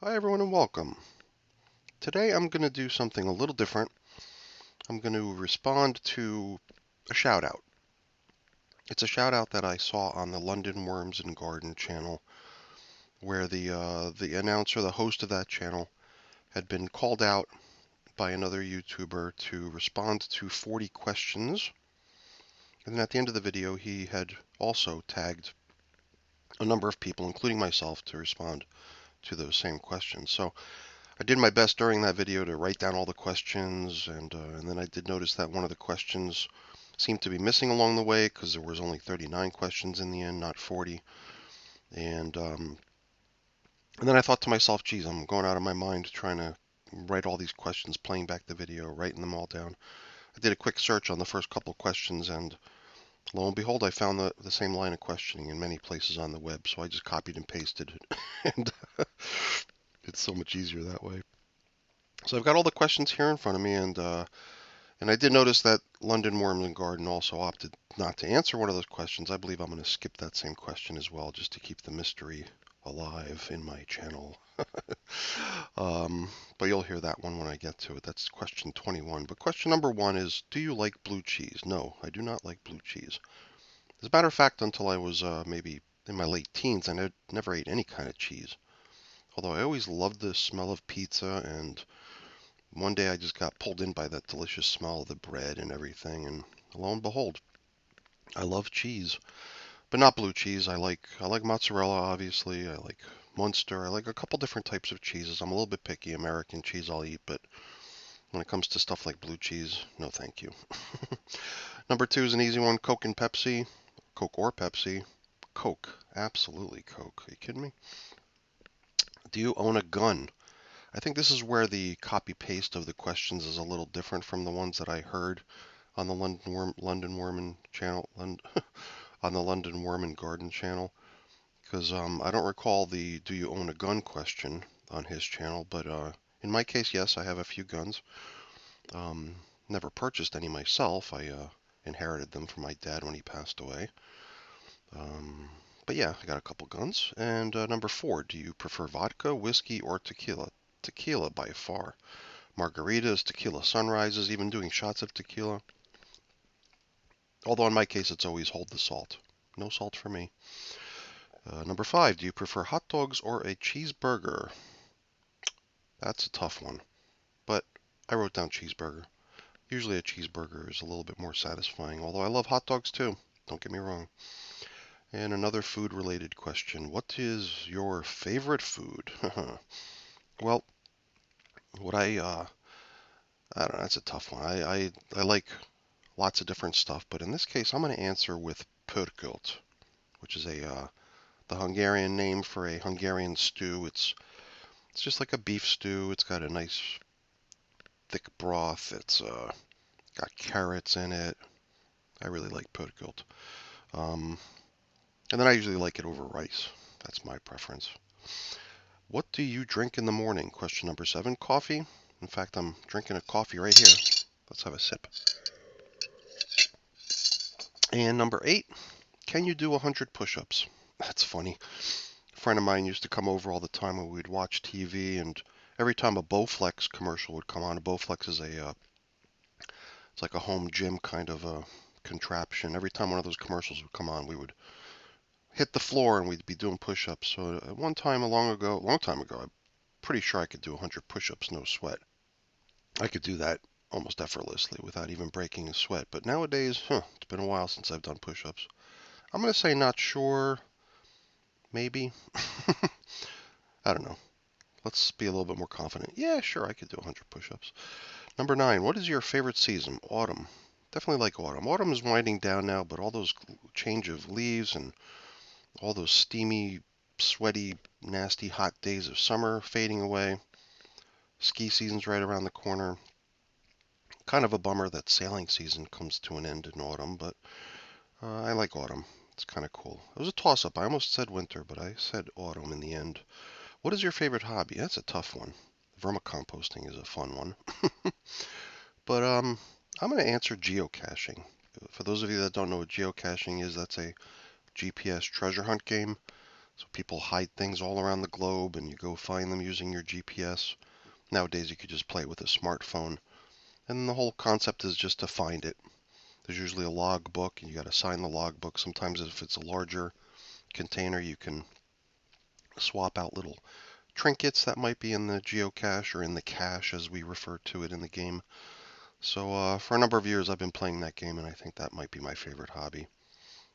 Hi everyone and welcome. Today I'm going to do something a little different. I'm going to respond to a shout out. It's a shout out that I saw on the London Worms and Garden channel where the announcer, the host of that channel, had been called out by another YouTuber to respond to 40 questions. And then at the end of the video he had also tagged a number of people, including myself, to respond to those same questions. So I did my best during that video to write down all the questions, and then I did notice that one of the questions seemed to be missing along the way because there was only 39 questions in the end, not 40. And then I thought to myself, geez, I'm going out of my mind trying to write all these questions, playing back the video, writing them all down. I did a quick search on the first couple of questions, and lo and behold, I found the same line of questioning in many places on the web, so I just copied and pasted it, and it's so much easier that way. So I've got all the questions here in front of me, and I did notice that London Worms and Garden also opted not to answer one of those questions. I believe I'm going to skip that same question as well, just to keep the mystery alive in my channel. um, but you'll hear that one when I get to it. That's question 21. But question number 1 is, do you like blue cheese? No, I do not like blue cheese. As a matter of fact, until I was maybe in my late teens, I never ate any kind of cheese. Although I always loved the smell of pizza, and one day I just got pulled in by that delicious smell of the bread and everything, and lo and behold, I love cheese, but not blue cheese. I like mozzarella, obviously. I like Munster. I like a couple different types of cheeses. I'm a little bit picky. American cheese I'll eat, but when it comes to stuff like blue cheese, no thank you. Number 2 is an easy one, Coke and Pepsi. Coke or Pepsi. Coke. Absolutely Coke. Are you kidding me? Do you own a gun? I think this is where the copy paste of the questions is a little different from the ones that I heard on the London Worm channel, on the London Worm and Garden channel, because I don't recall the "Do you own a gun?" question on his channel, but in my case, yes, I have a few guns. Um, Never purchased any myself. I inherited them from my dad when he passed away. Um, but yeah, I got a couple guns. And number 4, do you prefer vodka, whiskey, or tequila? Tequila by far. Margaritas, tequila sunrises, even doing shots of tequila. Although in my case, it's always hold the salt. No salt for me. Number 5, do you prefer hot dogs or a cheeseburger? That's a tough one, but I wrote down cheeseburger. Usually a cheeseburger is a little bit more satisfying, although I love hot dogs too. Don't get me wrong. And another food related question. What is your favorite food? Well, what I don't know, that's a tough one. I like lots of different stuff, but in this case, I'm going to answer with pörkölt, which is the Hungarian name for a Hungarian stew. It's just like a beef stew. It's got a nice thick broth. It's got carrots in it. I really like pörkölt. Um, and then I usually like it over rice. That's my preference. What do you drink in the morning? Question number 7. Coffee. In fact, I'm drinking a coffee right here. Let's have a sip. And number 8. Can you do 100 push-ups? That's funny. A friend of mine used to come over all the time when we'd watch TV, and every time a Bowflex commercial would come on, a Bowflex is it's like a home gym kind of a contraption. Every time one of those commercials would come on, we would hit the floor and we'd be doing push-ups. So at one time a long time ago, I'm pretty sure I could do 100 push-ups, no sweat. I could do that almost effortlessly without even breaking a sweat. But nowadays, it's been a while since I've done push-ups. I'm going to say not sure, maybe. I don't know. Let's be a little bit more confident. Yeah, sure, I could do 100 push-ups. Number 9, what is your favorite season? Autumn. Definitely like autumn. Autumn is winding down now, but all those change of leaves and all those steamy, sweaty, nasty, hot days of summer fading away. Ski season's right around the corner. Kind of a bummer that sailing season comes to an end in autumn, but I like autumn. It's kind of cool. It was a toss-up. I almost said winter, but I said autumn in the end. What is your favorite hobby? That's a tough one. Vermicomposting is a fun one. But I'm going to answer geocaching. For those of you that don't know what geocaching is, that's a GPS treasure hunt game. So people hide things all around the globe and you go find them using your GPS. Nowadays you could just play with a smartphone. And the whole concept is just to find it. There's usually a log book and you got to sign the log book. Sometimes if it's a larger container, you can swap out little trinkets that might be in the geocache or in the cache as we refer to it in the game. So for a number of years I've been playing that game and I think that might be my favorite hobby.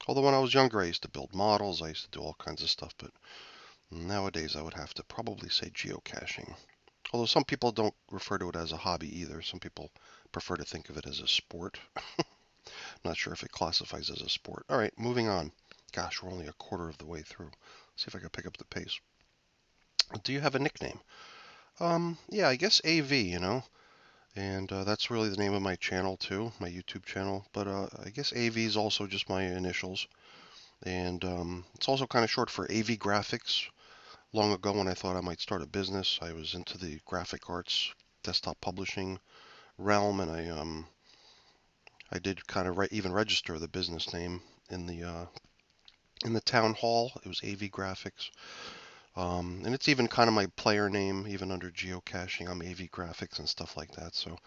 Although when I was younger I used to build models, I used to do all kinds of stuff, but nowadays I would have to probably say geocaching. Although some people don't refer to it as a hobby either. Some people prefer to think of it as a sport. Not sure if it classifies as a sport. All right, moving on. Gosh, we're only a quarter of the way through. See if I can pick up the pace. Do you have a nickname? Yeah, I guess AV, and that's really the name of my channel too, my YouTube channel. But I guess AV is also just my initials, and it's also kind of short for AV Graphics. Long ago, when I thought I might start a business, I was into the graphic arts, desktop publishing realm, and I did kind of even register the business name in the town hall. It was AV Graphics. And it's even kind of my player name, even under geocaching. I'm AV Graphics and stuff like that. So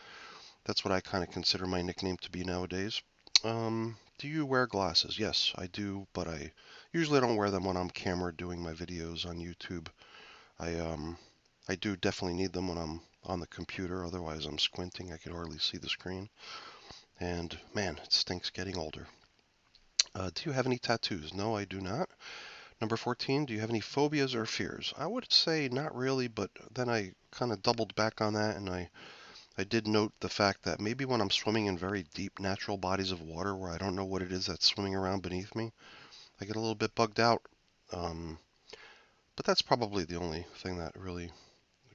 that's what I kind of consider my nickname to be nowadays. Do you wear glasses? Yes, I do, but I usually don't wear them when I'm camera doing my videos on YouTube. I do definitely need them when I'm on the computer. Otherwise, I'm squinting. I can hardly see the screen. And man, it stinks getting older. Do you have any tattoos? No, I do not. Number 14, do you have any phobias or fears? I would say not really, but then I kind of doubled back on that and I did note the fact that maybe when I'm swimming in very deep natural bodies of water where I don't know what it is that's swimming around beneath me, I get a little bit bugged out. Um, but that's probably the only thing that really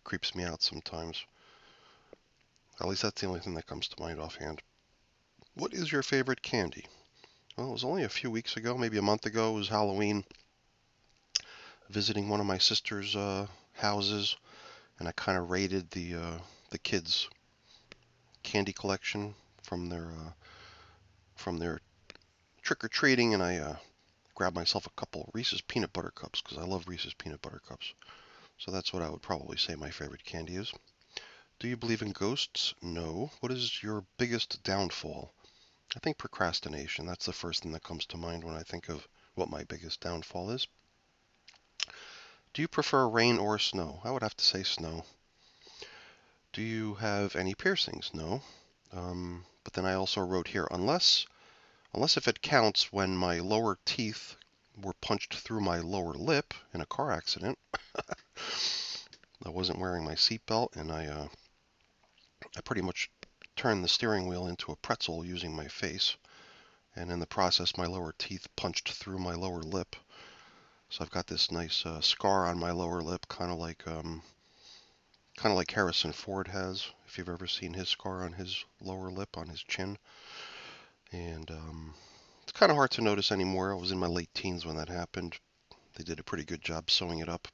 creeps me out sometimes. At least that's the only thing that comes to mind offhand. What is your favorite candy? Well, it was only a few weeks ago, maybe a month ago. It was Halloween, visiting one of my sister's houses, and I kind of raided the kids' candy collection from their trick or treating, and I grabbed myself a couple Reese's peanut butter cups because I love Reese's peanut butter cups. So that's what I would probably say my favorite candy is. Do you believe in ghosts? No. What is your biggest downfall? I think procrastination. That's the first thing that comes to mind when I think of what my biggest downfall is. Do you prefer rain or snow? I would have to say snow. Do you have any piercings? No. But then I also wrote here, unless if it counts when my lower teeth were punched through my lower lip in a car accident. I wasn't wearing my seatbelt, and I pretty much turned the steering wheel into a pretzel using my face. And in the process, my lower teeth punched through my lower lip. So I've got this nice scar on my lower lip, kind of like Harrison Ford has, if you've ever seen his scar on his lower lip, on his chin. And it's kind of hard to notice anymore. I was in my late teens when that happened. They did a pretty good job sewing it up.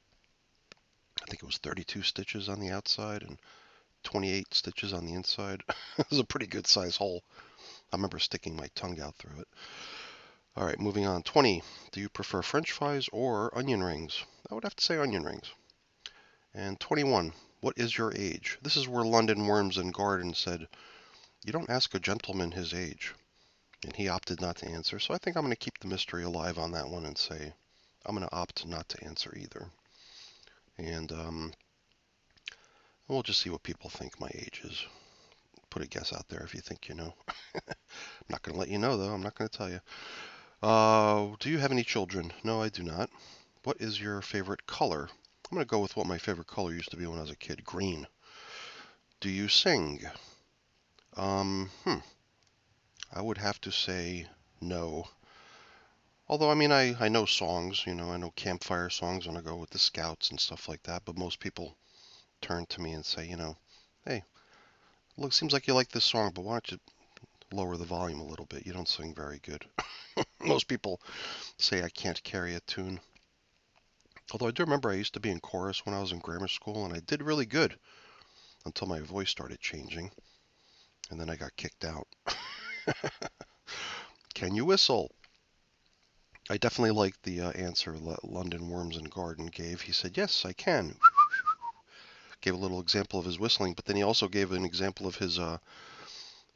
I think it was 32 stitches on the outside and 28 stitches on the inside. It was a pretty good size hole. I remember sticking my tongue out through it. All right, moving on. 20. Do you prefer French fries or onion rings? I would have to say onion rings. And 21. What is your age? This is where London Worms and Garden said, you don't ask a gentleman his age. And he opted not to answer. So I think I'm going to keep the mystery alive on that one and say I'm going to opt not to answer either. And we'll just see what people think my age is. Put a guess out there if you think you know. I'm not going to let you know, though. I'm not going to tell you. Do you have any children? No, I do not. What is your favorite color? I'm going to go with what my favorite color used to be when I was a kid, green. Do you sing? I would have to say no. Although, I mean, I know songs, I know campfire songs when I go with the scouts and stuff like that, but most people turn to me and say, hey, look, seems like you like this song, but why don't you lower the volume a little bit? You don't sing very good. Most people say I can't carry a tune. Although I do remember I used to be in chorus when I was in grammar school, and I did really good until my voice started changing, and then I got kicked out. Can you whistle? I definitely liked the answer London Worms and Garden gave. He said, yes, I can. Gave a little example of his whistling, but then he also gave an example of his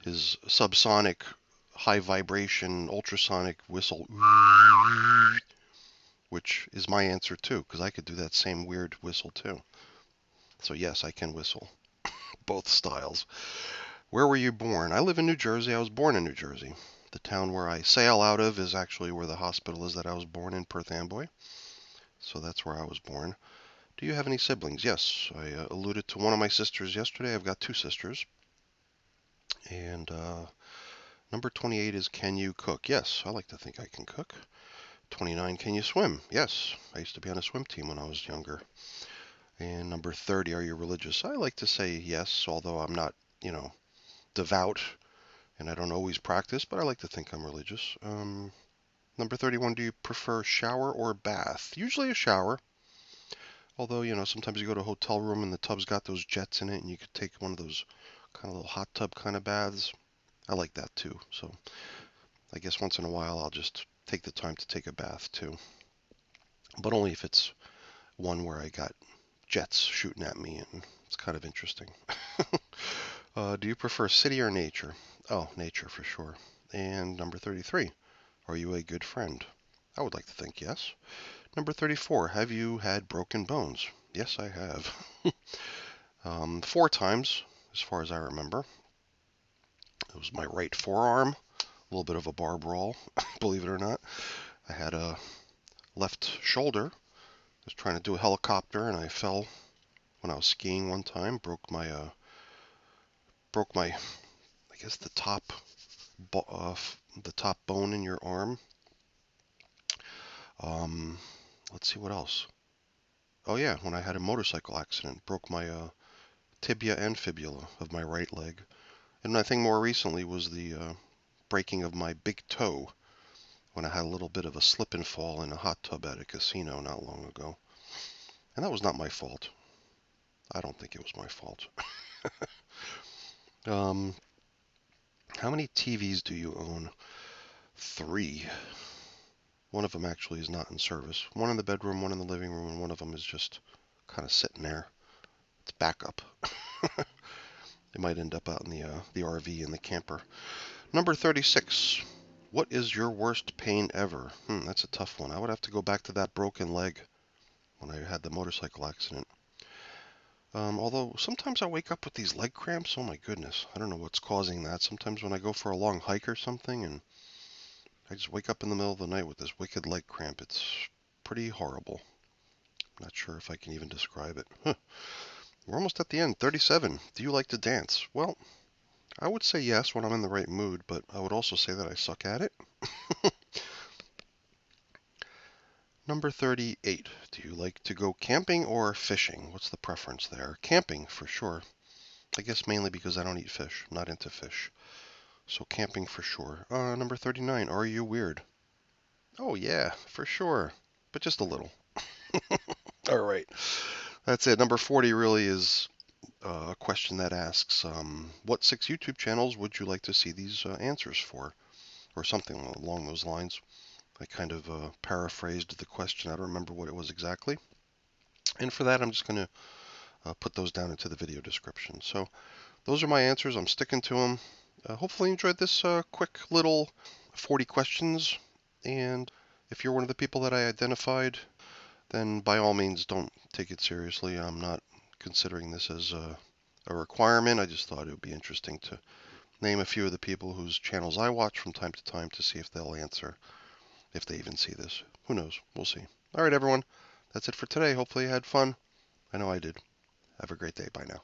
subsonic, high vibration, ultrasonic whistle, which is my answer too, because I could do that same weird whistle too. So yes, I can whistle. Both styles. Where were you born? I live in New Jersey. I was born in New Jersey. The town where I sail out of is actually where the hospital is that I was born in, Perth Amboy. So that's where I was born. Do you have any siblings? Yes, I alluded to one of my sisters yesterday. I've got two sisters. And number 28 is, can you cook? Yes, I like to think I can cook. 29, can you swim? Yes, I used to be on a swim team when I was younger. And number 30, are you religious? I like to say yes, although I'm not, devout, and I don't always practice, but I like to think I'm religious. Number 31, do you prefer shower or bath? Usually a shower. Although, sometimes you go to a hotel room and the tub's got those jets in it and you could take one of those kind of little hot tub kind of baths. I like that too. So I guess once in a while I'll just take the time to take a bath too. But only if it's one where I got jets shooting at me and it's kind of interesting. Do you prefer city or nature? Oh, nature for sure. And number 33, are you a good friend? I would like to think yes. Number 34, have you had broken bones? Yes, I have. 4 times, as far as I remember. It was my right forearm, a little bit of a bar brawl, believe it or not. I had a left shoulder. I was trying to do a helicopter and I fell when I was skiing one time. Broke my, I guess the top bone in your arm. Let's see what else. Oh yeah, when I had a motorcycle accident, broke my tibia and fibula of my right leg. And I think more recently was the breaking of my big toe when I had a little bit of a slip and fall in a hot tub at a casino not long ago. And that was not my fault. I don't think it was my fault. um, how many TVs do you own? 3. One of them actually is not in service. One in the bedroom, one in the living room, and one of them is just kind of sitting there. It's backup. It might end up out in the RV in the camper. Number 36. What is your worst pain ever? That's a tough one. I would have to go back to that broken leg when I had the motorcycle accident. Although sometimes I wake up with these leg cramps. Oh my goodness. I don't know what's causing that. Sometimes when I go for a long hike or something and I just wake up in the middle of the night with this wicked leg cramp. It's pretty horrible. Not sure if I can even describe it. We're almost at the end. 37. Do you like to dance? Well, I would say yes when I'm in the right mood, but I would also say that I suck at it. Number 38. Do you like to go camping or fishing? What's the preference there? Camping, for sure. I guess mainly because I don't eat fish. I'm not into fish. So camping for sure. Number 39. Are you weird? Oh, yeah, for sure. But just a little. All right. That's it. Number 40 really is a question that asks, what 6 YouTube channels would you like to see these answers for? Or something along those lines. I kind of paraphrased the question. I don't remember what it was exactly. And for that, I'm just going to put those down into the video description. So those are my answers. I'm sticking to them. Hopefully you enjoyed this quick little 40 questions. And if you're one of the people that I identified, then by all means don't take it seriously. I'm not considering this as a requirement. I just thought it would be interesting to name a few of the people whose channels I watch from time to time to see if they'll answer, if they even see this. Who knows? We'll see. All right, everyone. That's it for today. Hopefully you had fun. I know I did. Have a great day. Bye now.